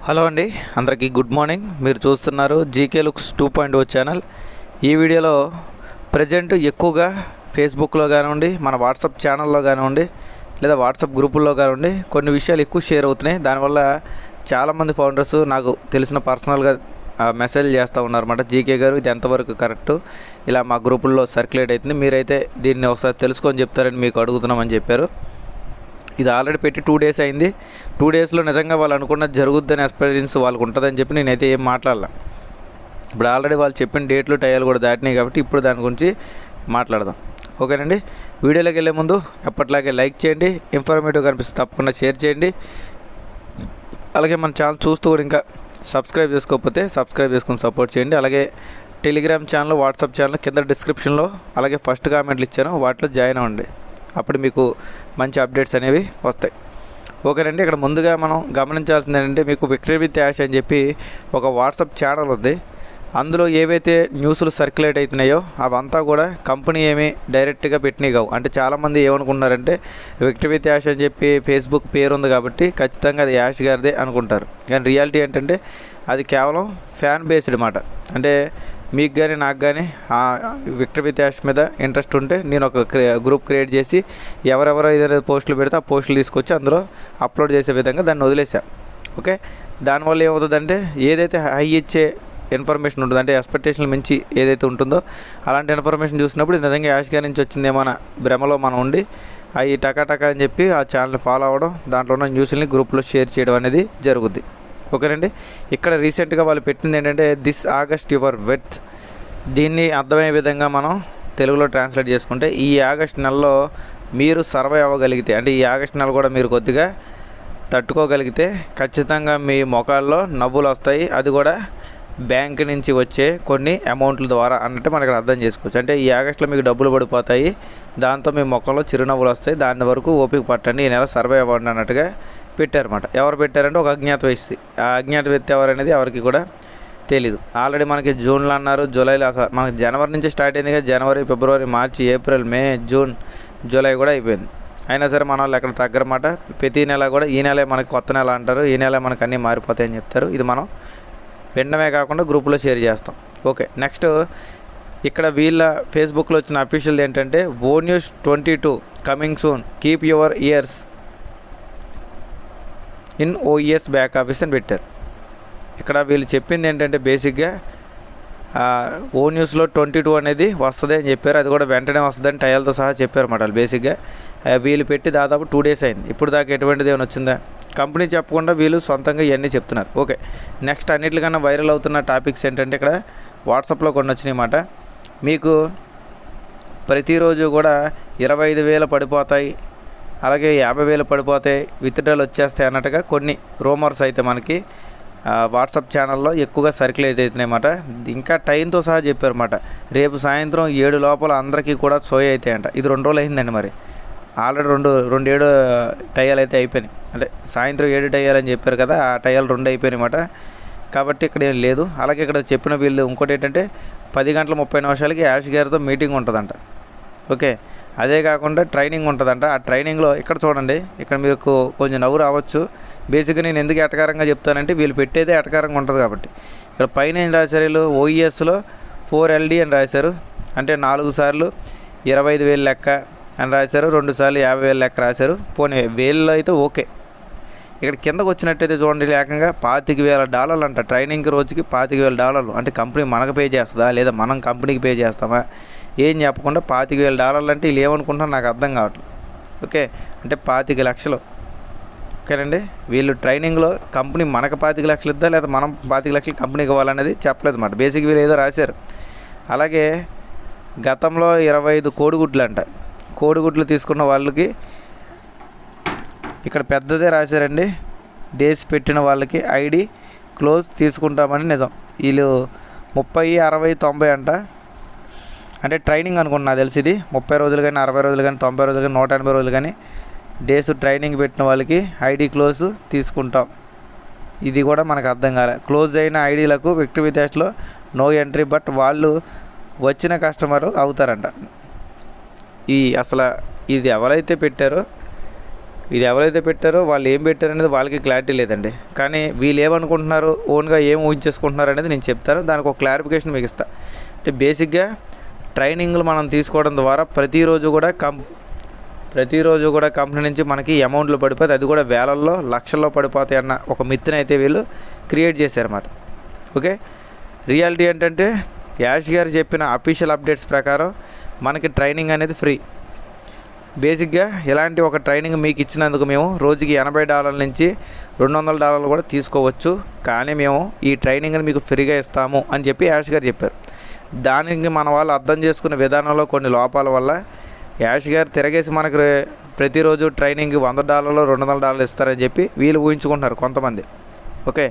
Hello అండి, అందరికీ good morning. మీరు చూస్తున్నారు జీకే లుక్స్ 2.0 ఛానల్. ఈ వీడియోలో ప్రజెంట్ ఎక్కువగా ఫేస్బుక్లో కానివ్వండి, మన వాట్సాప్ ఛానల్లో కానివ్వండి, లేదా వాట్సాప్ గ్రూపుల్లో కానివ్వండి కొన్ని విషయాలు ఎక్కువ షేర్ అవుతున్నాయి. దానివల్ల చాలామంది ఫౌండర్స్ నాకు తెలిసిన పర్సనల్గా మెసేజ్ చేస్తూ ఉన్నారన్నమాట. జీకే గారు ఇది ఎంతవరకు కరెక్టు, ఇలా మా గ్రూపుల్లో సర్క్యులేట్ అవుతుంది, మీరైతే దీన్ని ఒకసారి తెలుసుకొని చెప్తారని మీకు అడుగుతున్నామని చెప్పారు. ఇది ఆల్రెడీ పెట్టి 2 డేస్ అయింది. 2 డేస్లో నిజంగా వాళ్ళు అనుకున్నది జరుగుద్దని ఎక్స్పీరియన్స్ వాళ్ళకు ఉంటుందని చెప్పి నేనైతే ఏం మాట్లాడాల. ఇప్పుడు ఆల్రెడీ వాళ్ళు చెప్పిన డేట్లు టైలు కూడా దాటినాయి కాబట్టి ఇప్పుడు దాని గురించి మాట్లాడదాం. ఓకేనండి. వీడియోలోకి వెళ్ళే ముందు ఎప్పటిలాగే లైక్ చేయండి, ఇన్ఫర్మేటివ్ కనిపిస్తే తప్పకుండా షేర్ చేయండి. అలాగే మన ఛానల్ చూస్తూ కూడా ఇంకా సబ్స్క్రైబ్ చేసుకోకపోతే సబ్స్క్రైబ్ చేసుకుని సపోర్ట్ చేయండి. అలాగే టెలిగ్రామ్ ఛానల్, వాట్సాప్ ఛానల్ కింద డిస్క్రిప్షన్లో అలాగే ఫస్ట్ కామెంట్లు ఇచ్చాను, వాటిలో జాయిన్ అవ్వండి. అప్పుడు మీకు మంచి అప్డేట్స్ అనేవి వస్తాయి. ఓకేనండి. ఇక్కడ ముందుగా మనం గమనించాల్సింది ఏంటంటే, మీకు విక్టరీ విత్ యాష్ అని చెప్పి ఒక వాట్సాప్ ఛానల్ ఉంది. అందులో ఏవైతే న్యూస్లు సర్క్యులేట్ అవుతున్నాయో అవంతా కూడా కంపెనీ ఏమీ డైరెక్ట్గా పెట్టినవి కావు. అంటే చాలామంది ఏమనుకుంటున్నారంటే విక్టరీ విత్ యాష్ అని చెప్పి ఫేస్బుక్ పేరు ఉంది కాబట్టి ఖచ్చితంగా అది యాష్ గారిదే అనుకుంటారు. కానీ రియాలిటీ ఏంటంటే అది కేవలం ఫ్యాన్ బేస్డ్ మాట. అంటే మీకు కానీ నాకు కానీ విక్టరీ విత్ యాష్ మీద ఇంట్రెస్ట్ ఉంటే నేను ఒక గ్రూప్ క్రియేట్ చేసి ఎవరెవరో ఏదైనా పోస్టులు పెడితే ఆ పోస్టులు తీసుకొచ్చి అందులో అప్లోడ్ చేసే విధంగా దాన్ని వదిలేసా. ఓకే. దానివల్ల ఏమవుతుందంటే ఏదైతే హై ఇచ్చే ఇన్ఫర్మేషన్ ఉంటుంది, అంటే ఎక్స్పెక్టేషన్ మించి ఏదైతే ఉంటుందో అలాంటి ఇన్ఫర్మేషన్ చూసినప్పుడు నిజంగా యాష్ గారి నుంచి వచ్చిందేమన్నా భ్రమలో మనం ఉండి అవి టకా అని చెప్పి ఆ ఛానల్ని ఫాలో అవ్వడం, దాంట్లో ఉన్న న్యూస్ని గ్రూప్లో షేర్ చేయడం అనేది జరుగుద్ది. ఓకేనండి. ఇక్కడ రీసెంట్గా వాళ్ళు పెట్టింది ఏంటంటే దిస్ ఆగస్ట్ యువర్ వెత్. దీన్ని అర్థమయ్యే విధంగా మనం తెలుగులో ట్రాన్స్లేట్ చేసుకుంటే ఈ ఆగస్ట్ నెలలో మీరు సర్వైవ్ అవ్వగలిగితే, అంటే ఈ ఆగస్ట్ నెల కూడా మీరు కొద్దిగా తట్టుకోగలిగితే ఖచ్చితంగా మీ ముఖాల్లో నవ్వులు వస్తాయి. అది కూడా బ్యాంక్ నుంచి వచ్చే కొన్ని అమౌంట్ల ద్వారా అన్నట్టు మనకి అర్థం చేసుకోవచ్చు. అంటే ఈ ఆగస్టులో మీకు డబ్బులు పడిపోతాయి, దాంతో మీ ముఖంలో చిరునవ్వులు వస్తాయి, దాని వరకు ఓపిక పట్టండి, ఈ నెల సర్వైవ్ అవ్వండి అన్నట్టుగా పెట్టారన్నమాట. ఎవరు పెట్టారంటే ఒక అజ్ఞాత వ్యక్తి. ఆ అజ్ఞాత వ్యక్తి ఎవరనేది ఎవరికి కూడా తెలీదు. ఆల్రెడీ మనకి జూన్లో అన్నారు, జూలైలో అసలు మనకి జనవరి నుంచి స్టార్ట్ అయింది కదా. జనవరి, ఫిబ్రవరి, మార్చి, ఏప్రిల్, మే, జూన్, జూలై కూడా అయిపోయింది. అయినా సరే మన వాళ్ళు ఎక్కడ తగ్గరమాట. ప్రతి నెల కూడా ఈ నెలే మనకి కొత్త నెల అంటారు, ఈ నెల మనకు అన్నీ మారిపోతాయని చెప్తారు. ఇది మనం వినడమే కాకుండా గ్రూపులో షేర్ చేస్తాం. ఓకే. నెక్స్ట్ ఇక్కడ వీళ్ళ ఫేస్బుక్లో వచ్చిన అఫీషియల్ ఏంటంటే ఓ news 22 coming soon, keep your ears in OS back office అని పెట్టారు. ఇక్కడ వీళ్ళు చెప్పింది ఏంటంటే బేసిక్గా ఓ న్యూస్లో 22 అనేది వస్తుంది అని చెప్పారు. అది కూడా వెంటనే వస్తుందని టైల్తో సహా చెప్పారు అన్నమాట. వాళ్ళు బేసిక్గా వీళ్ళు పెట్టి దాదాపు 2 డేస్ అయింది. ఇప్పుడు దాకా ఎటువంటిది ఏమైనా వచ్చిందా? కంపెనీ చెప్పకుండా వీళ్ళు సొంతంగా ఇవన్నీ చెప్తున్నారు. ఓకే. నెక్స్ట్ అన్నిటికన్నా వైరల్ అవుతున్న టాపిక్స్ ఏంటంటే ఇక్కడ వాట్సాప్లో కొన్ని వచ్చినాయి అన్నమాట. మీకు ప్రతిరోజు కూడా 25,000 పడిపోతాయి, అలాగే 50,000 పడిపోతాయి, విత్డ్రాలు వచ్చేస్తాయి అన్నట్టుగా కొన్ని రూమర్స్ అయితే మనకి వాట్సాప్ ఛానల్లో ఎక్కువగా సర్క్యులేట్ అవుతున్నాయి అన్నమాట. ఇంకా టైంతో సహా చెప్పారన్నమాట. రేపు సాయంత్రం 7 లోపల అందరికీ కూడా సోయ అవుతాయంట. ఇది 2 రోజులు అయిందండి. మరి ఆల్రెడీ 2 టైయాలు అయితే అయిపోయినాయి. అంటే సాయంత్రం 7 టైయాలు అని చెప్పారు కదా, ఆ టైయాలు 2 అయిపోయినాయి అన్నమాట. కాబట్టి ఇక్కడ ఏం లేదు. అలాగే ఇక్కడ చెప్పిన వీళ్ళు ఇంకోటి ఏంటంటే 10:30 యాష్ గారితో మీటింగ్ ఉంటుందంట. ఓకే. అదే కాకుండా ట్రైనింగ్ ఉంటుందంట. ఆ ట్రైనింగ్లో ఇక్కడ చూడండి, ఇక్కడ మీకు కొంచెం నవ్వు రావచ్చు. బేసిక్గా నేను ఎందుకు ఎటకారంగా చెప్తానంటే వీళ్ళు పెట్టేదే ఎటకారంగా ఉంటుంది కాబట్టి. ఇక్కడ పైన ఏం రాశారు వీళ్ళు, ఓఈఎస్లో 4LD అని రాశారు. అంటే 4 సార్లు 25,000 లెక్క అని రాశారు, 2 సార్లు 50,000 లెక్క రాశారు. పోనీ వేల్లో అయితే ఓకే. ఇక్కడ కిందకు వచ్చినట్టయితే చూడండి, ఏకంగా $25,000 అంట. ట్రైనింగ్కి రోజుకి $25,000. అంటే కంపెనీ మనకు పే చేస్తుందా లేదా మనం కంపెనీకి పే చేస్తామా ఏం చెప్పకుండా $25,000 అంటే వీళ్ళు ఏమనుకుంటున్నారు నాకు అర్థం కావట్లేదు. ఓకే. అంటే 25 లక్షలు. ఓకేనండి. వీళ్ళు ట్రైనింగ్లో కంపెనీ మనకు 25 లక్షలు ఇద్దా లేదా మనం 25 లక్షలు కంపెనీకి ఇవ్వాలనేది చెప్పలేదు అన్నమాట. బేసిక్ వీళ్ళు ఏదో రాశారు. అలాగే గతంలో 25 కోడిగుడ్లు అంట. కోడిగుడ్లు తీసుకున్న వాళ్ళకి ఇక్కడ పెద్దదే రాశారండి. డేస్ పెట్టిన వాళ్ళకి ఐడి క్లోజ్ తీసుకుంటామని నిజం. వీళ్ళు 30, 60, 90 అంట. అంటే ట్రైనింగ్ అనుకుంటున్నా నాకు తెలిసి ఇది 30 రోజులు కానీ 60 రోజులు కానీ 90 రోజులు కానీ 180 రోజులు కానీ డేస్ ట్రైనింగ్ పెట్టిన వాళ్ళకి ఐడి క్లోజ్ తీసుకుంటాం. ఇది కూడా మనకు అర్థం కాలే. క్లోజ్ అయిన ఐడీలకు విక్టరీ విత్ యాష్లో నో ఎంట్రీ, బట్ వాళ్ళు వచ్చిన కస్టమరు అవుతారంట. అసలు ఇది ఎవరైతే పెట్టారో ఇది ఎవరైతే పెట్టారో వాళ్ళు ఏం పెట్టారు అనేది వాళ్ళకి క్లారిటీ లేదండి. కానీ వీళ్ళు ఏమనుకుంటున్నారు, ఓన్గా ఏం ఊహించేసుకుంటున్నారు అనేది నేను చెప్తాను. దానికి ఒక క్లారిఫికేషన్ మీకు ఇస్తాను. అంటే బేసిక్గా ట్రైనింగ్లు మనం తీసుకోవడం ద్వారా ప్రతిరోజు కూడా కంపెనీ నుంచి మనకి అమౌంట్లు పడిపోతాయి. అది కూడా వేలల్లో లక్షల్లో పడిపోతాయి అన్న ఒక మిత్తిని అయితే వీళ్ళు క్రియేట్ చేశారన్నమాట. ఓకే, రియాలిటీ ఏంటంటే యాష్ గారు చెప్పిన అఫీషియల్ అప్డేట్స్ ప్రకారం మనకి ట్రైనింగ్ అనేది ఫ్రీ. బేసిక్గా ఇలాంటి ఒక ట్రైనింగ్ మీకు ఇచ్చినందుకు మేము రోజుకి $80 నుంచి $200 కూడా తీసుకోవచ్చు. కానీ మేము ఈ ట్రైనింగ్ని మీకు ఫ్రీగా ఇస్తాము అని చెప్పి యాష్ గారు చెప్పారు. దానికి మన వాళ్ళు అర్థం చేసుకునే విధానంలో కొన్ని లోపాల వల్ల యాష్ గారు తిరగేసి మనకు ప్రతిరోజు ట్రైనింగ్ $100 $200 ఇస్తారని చెప్పి వీళ్ళు ఊహించుకుంటున్నారు కొంతమంది. ఓకే,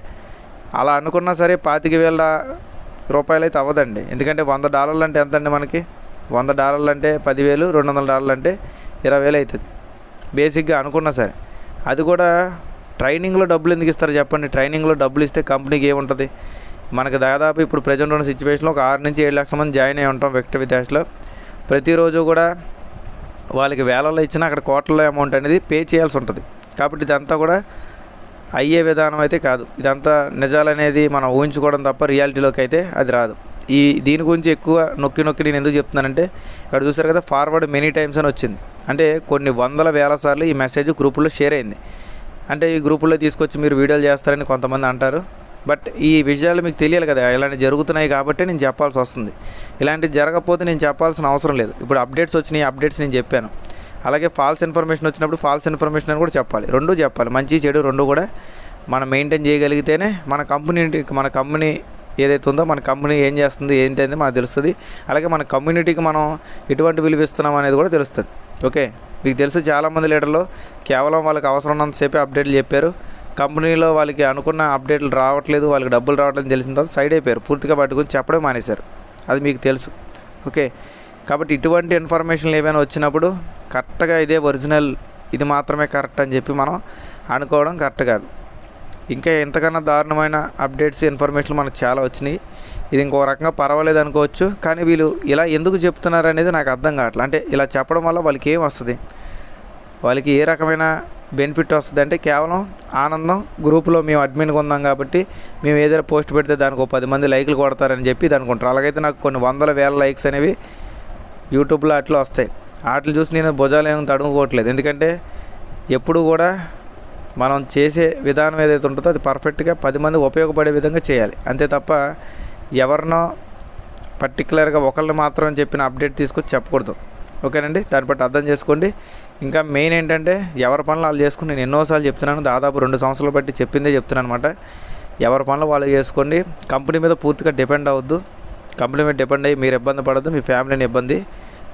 అలా అనుకున్నా సరే $25,000 అయితే అవ్వదండి. ఎందుకంటే $100 అంటే ఎంత అండి, మనకి $100 అంటే 10,000, $200 అంటే 20,000 అవుతుంది బేసిక్గా అనుకున్నా సరే. అది కూడా ట్రైనింగ్లో డబ్బులు ఎందుకు ఇస్తారు చెప్పండి? ట్రైనింగ్లో డబ్బులు ఇస్తే కంపెనీకి ఏముంటుంది? మనకు దాదాపు ఇప్పుడు ప్రజెంట్ ఉన్న సిచ్యువేషన్లో ఒక 6 నుంచి 7 లక్షల మంది జాయిన్ అయ్యి ఉంటాం వెక్టర్ విద్యాస్లో. ప్రతిరోజు కూడా వాళ్ళకి వేలలో ఇచ్చినా అక్కడ కోట్ల అమౌంట్ అనేది పే చేయాల్సి ఉంటుంది. కాబట్టి ఇదంతా కూడా అయ్యే విధానం అయితే కాదు. ఇదంతా నిజాలనేది మనం ఊహించుకోవడం తప్ప రియాలిటీలోకి అయితే అది రాదు. దీని గురించి ఎక్కువ నొక్కి నేను ఎందుకు చెప్తున్నానంటే, ఇక్కడ చూసారు కదా, ఫార్వర్డ్ మెనీ టైమ్స్ అని వచ్చింది. అంటే కొన్ని వందల వేల సార్లు ఈ మెసేజ్ గ్రూపుల్లో షేర్ అయింది. అంటే ఈ గ్రూపుల్లో తీసుకొచ్చి మీరు వీడియోలు చేస్తారని కొంతమంది అంటారు. బట్ ఈ విషయాలు మీకు తెలియాలి కదా, ఇలాంటివి జరుగుతున్నాయి కాబట్టి నేను చెప్పాల్సి వస్తుంది. ఇలాంటివి జరగకపోతే నేను చెప్పాల్సిన అవసరం లేదు. ఇప్పుడు అప్డేట్స్ వచ్చినాయి, అప్డేట్స్ నేను చెప్పాను. అలాగే ఫాల్స్ ఇన్ఫర్మేషన్ వచ్చినప్పుడు ఫాల్స్ ఇన్ఫర్మేషన్ అని కూడా చెప్పాలి. రెండూ చెప్పాలి, మంచి చెడు రెండు కూడా మనం మెయింటైన్ చేయగలిగితేనే మన కంపెనీ ఏదైతే ఉందో మన కంపెనీ ఏం చేస్తుంది ఏంటి అనేది మనకు తెలుస్తుంది. అలాగే మన కమ్యూనిటీకి మనం ఎటువంటి విలువ ఇస్తున్నాం అనేది కూడా తెలుస్తుంది. ఓకే, మీకు తెలుసు చాలామంది లీడర్లు కేవలం వాళ్ళకి అవసరం ఉన్నంతసేపే అప్డేట్లు చెప్పారు. కంపెనీలో వాళ్ళకి అనుకున్న అప్డేట్లు రావట్లేదు, వాళ్ళకి డబ్బులు రావట్లేదు తెలిసిన తర్వాత సైడ్ అయిపోయారు, పూర్తిగా పట్టుకుని చెప్పడం మానేశారు. అది మీకు తెలుసు. ఓకే, కాబట్టి ఇటువంటి ఇన్ఫర్మేషన్లు ఏమైనా వచ్చినప్పుడు కరెక్ట్గా ఇదే ఒరిజినల్, ఇది మాత్రమే కరెక్ట్ అని చెప్పి మనం అనుకోవడం కరెక్ట్ కాదు. ఇంకా ఎంతకన్నా దారుణమైన అప్డేట్స్ ఇన్ఫర్మేషన్లు మనకు చాలా వచ్చినాయి. ఇది ఇంకో రకంగా పర్వాలేదు అనుకోవచ్చు. కానీ వీళ్ళు ఇలా ఎందుకు చెప్తున్నారు అనేది నాకు అర్థం కావట్లేదు. అంటే ఇలా చెప్పడం వల్ల వాళ్ళకి ఏం వస్తుంది, వాళ్ళకి ఏ రకమైన బెనిఫిట్ వస్తుంది అంటే కేవలం ఆనందం. గ్రూపులో మేము అడ్మిన్గా ఉన్నాం కాబట్టి మేము ఏదైనా పోస్ట్ పెడితే దానికి 10 మంది లైకులు కొడతారని చెప్పి ఇది అనుకుంటారు. అలాగైతే నాకు కొన్ని వందల వేల లైక్స్ అనేవి యూట్యూబ్లో అట్లా వస్తాయి. వాటిని చూసి నేను భుజాలు ఏమి తడుముకోవట్లేదు. ఎందుకంటే ఎప్పుడు కూడా మనం చేసే విధానం ఏదైతే ఉంటుందో అది పర్ఫెక్ట్గా 10 మందికి ఉపయోగపడే విధంగా చేయాలి. అంతే తప్ప ఎవరినో పర్టికులర్గా ఒకళ్ళని మాత్రం చెప్పిన అప్డేట్ తీసుకొచ్చి చెప్పకూడదు. ఓకేనండి, దాన్ని బట్టి అర్థం చేసుకోండి. ఇంకా మెయిన్ ఏంటంటే ఎవరి పనులు వాళ్ళు చేసుకుని, నేను ఎన్నోసార్లు చెప్తున్నాను, దాదాపు 2 సంవత్సరాలు బట్టి చెప్పిందే చెప్తున్నాను అనమాట. ఎవరి పనులు వాళ్ళు చేసుకోండి. కంపెనీ మీద పూర్తిగా డిపెండ్ అవ్వద్దు. కంపెనీ మీద డిపెండ్ అయ్యి మీరు ఇబ్బంది పడద్దు, మీ ఫ్యామిలీని ఇబ్బంది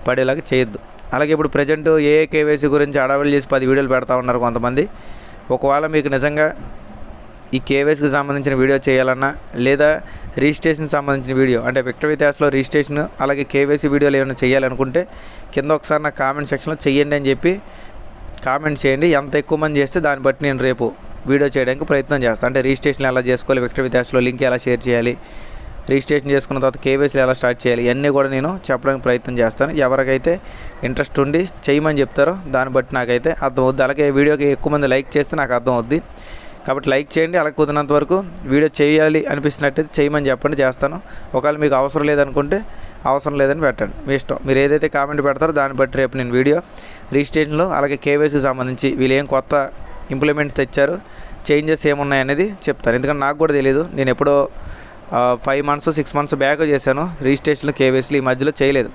పడేలాగా చేయొద్దు. అలాగే ఇప్పుడు ప్రజెంట్ కేవైసీ గురించి అడవులు చేసి 10 వీడియోలు పెడతా ఉన్నారు కొంతమంది. ఒకవేళ మీకు నిజంగా ఈ కేవైసీకి సంబంధించిన వీడియో చేయాలన్నా, లేదా రిజిస్ట్రేషన్ సంబంధించిన వీడియో అంటే విక్టర్ విద్యాస్లో రిజిస్ట్రేషన్ అలాగే కేవైసీ వీడియోలు ఏమైనా చేయాలనుకుంటే కింద ఒకసారి నాకు కామెంట్ సెక్షన్లో చెయ్యండి అని చెప్పి కామెంట్ చేయండి. ఎంత ఎక్కువ మంది చేస్తే దాన్ని బట్టి నేను రేపు వీడియో చేయడానికి ప్రయత్నం చేస్తాను. అంటే రిజిస్ట్రేషన్ ఎలా చేసుకోవాలి, విక్టర్ విద్యాస్లో లింక్ ఎలా షేర్ చేయాలి, రిజిస్ట్రేషన్ చేసుకున్న తర్వాత కేవైసీలు ఎలా స్టార్ట్ చేయాలి, ఇవన్నీ కూడా నేను చెప్పడానికి ప్రయత్నం చేస్తాను. ఎవరికైతే ఇంట్రెస్ట్ ఉండి చేయమని చెప్తారో దాన్ని బట్టి నాకైతే అర్థమవుద్ది. అలాగే వీడియోకి ఎక్కువ మంది లైక్ చేస్తే నాకు అర్థమవుద్ది. కాబట్టి లైక్ చేయండి. అలా కుదిరినంత వరకు వీడియో చేయాలి అనిపిస్తున్నట్టయితే చేయమని చెప్పండి, చేస్తాను. ఒకవేళ మీకు అవసరం లేదనుకుంటే అవసరం లేదని పెట్టండి, మీ ఇష్టం. మీరు ఏదైతే కామెంట్ పెడతారో దాన్ని బట్టి రేపు నేను వీడియో రిజిస్ట్రేషన్లో అలాగే కేవైసీకి సంబంధించి వీళ్ళు ఏం కొత్త ఇంప్లిమెంట్ తెచ్చారు, చేంజెస్ ఏమున్నాయనేది చెప్తాను. ఎందుకంటే నాకు కూడా తెలియదు. నేను ఎప్పుడో 5 months 6 months బ్యాక్ చేశాను రిజిస్ట్రేషన్లు, కేవైసీలు. ఈ మధ్యలో చేయలేదు,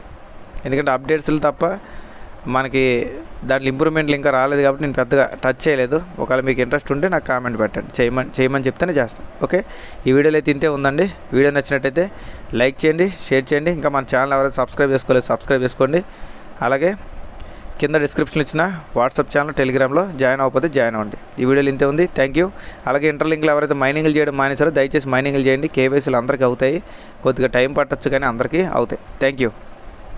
ఎందుకంటే అప్డేట్స్లు తప్ప మనకి దాంట్లో ఇంప్రూవ్మెంట్లు ఇంకా రాలేదు కాబట్టి నేను పెద్దగా టచ్ చేయలేదు. ఒకవేళ మీకు ఇంట్రెస్ట్ ఉంటే నాకు కామెంట్ పెట్టండి, చేయమని చెప్తేనే చేస్తాను. ఓకే, ఈ వీడియోలో అయితే ఇంతే ఉందండి. వీడియో నచ్చినట్టయితే లైక్ చేయండి, షేర్ చేయండి. ఇంకా మన ఛానల్ ఎవరైతే సబ్స్క్రైబ్ చేసుకోలేదు సబ్స్క్రైబ్ చేసుకోండి. అలాగే కింద డిస్క్రిప్షన్లో ఇచ్చిన వాట్సాప్ ఛానల్, టెలిగ్రామ్లో జాయిన్ అవ్వకపోతే జాయిన్ అవ్వండి. ఈ వీడియోలో ఇంతే ఉంది. Thank you. అలాగే ఇంటర్లింక్లు ఎవరైతే మైనింగ్లు చేయడం మానేశారో దయచేసి మైనింగ్లు చేయండి. కేవైసీలు అందరికీ అవుతాయి, కొద్దిగా టైం పట్టొచ్చు కానీ అందరికీ అవుతాయి. Thank you.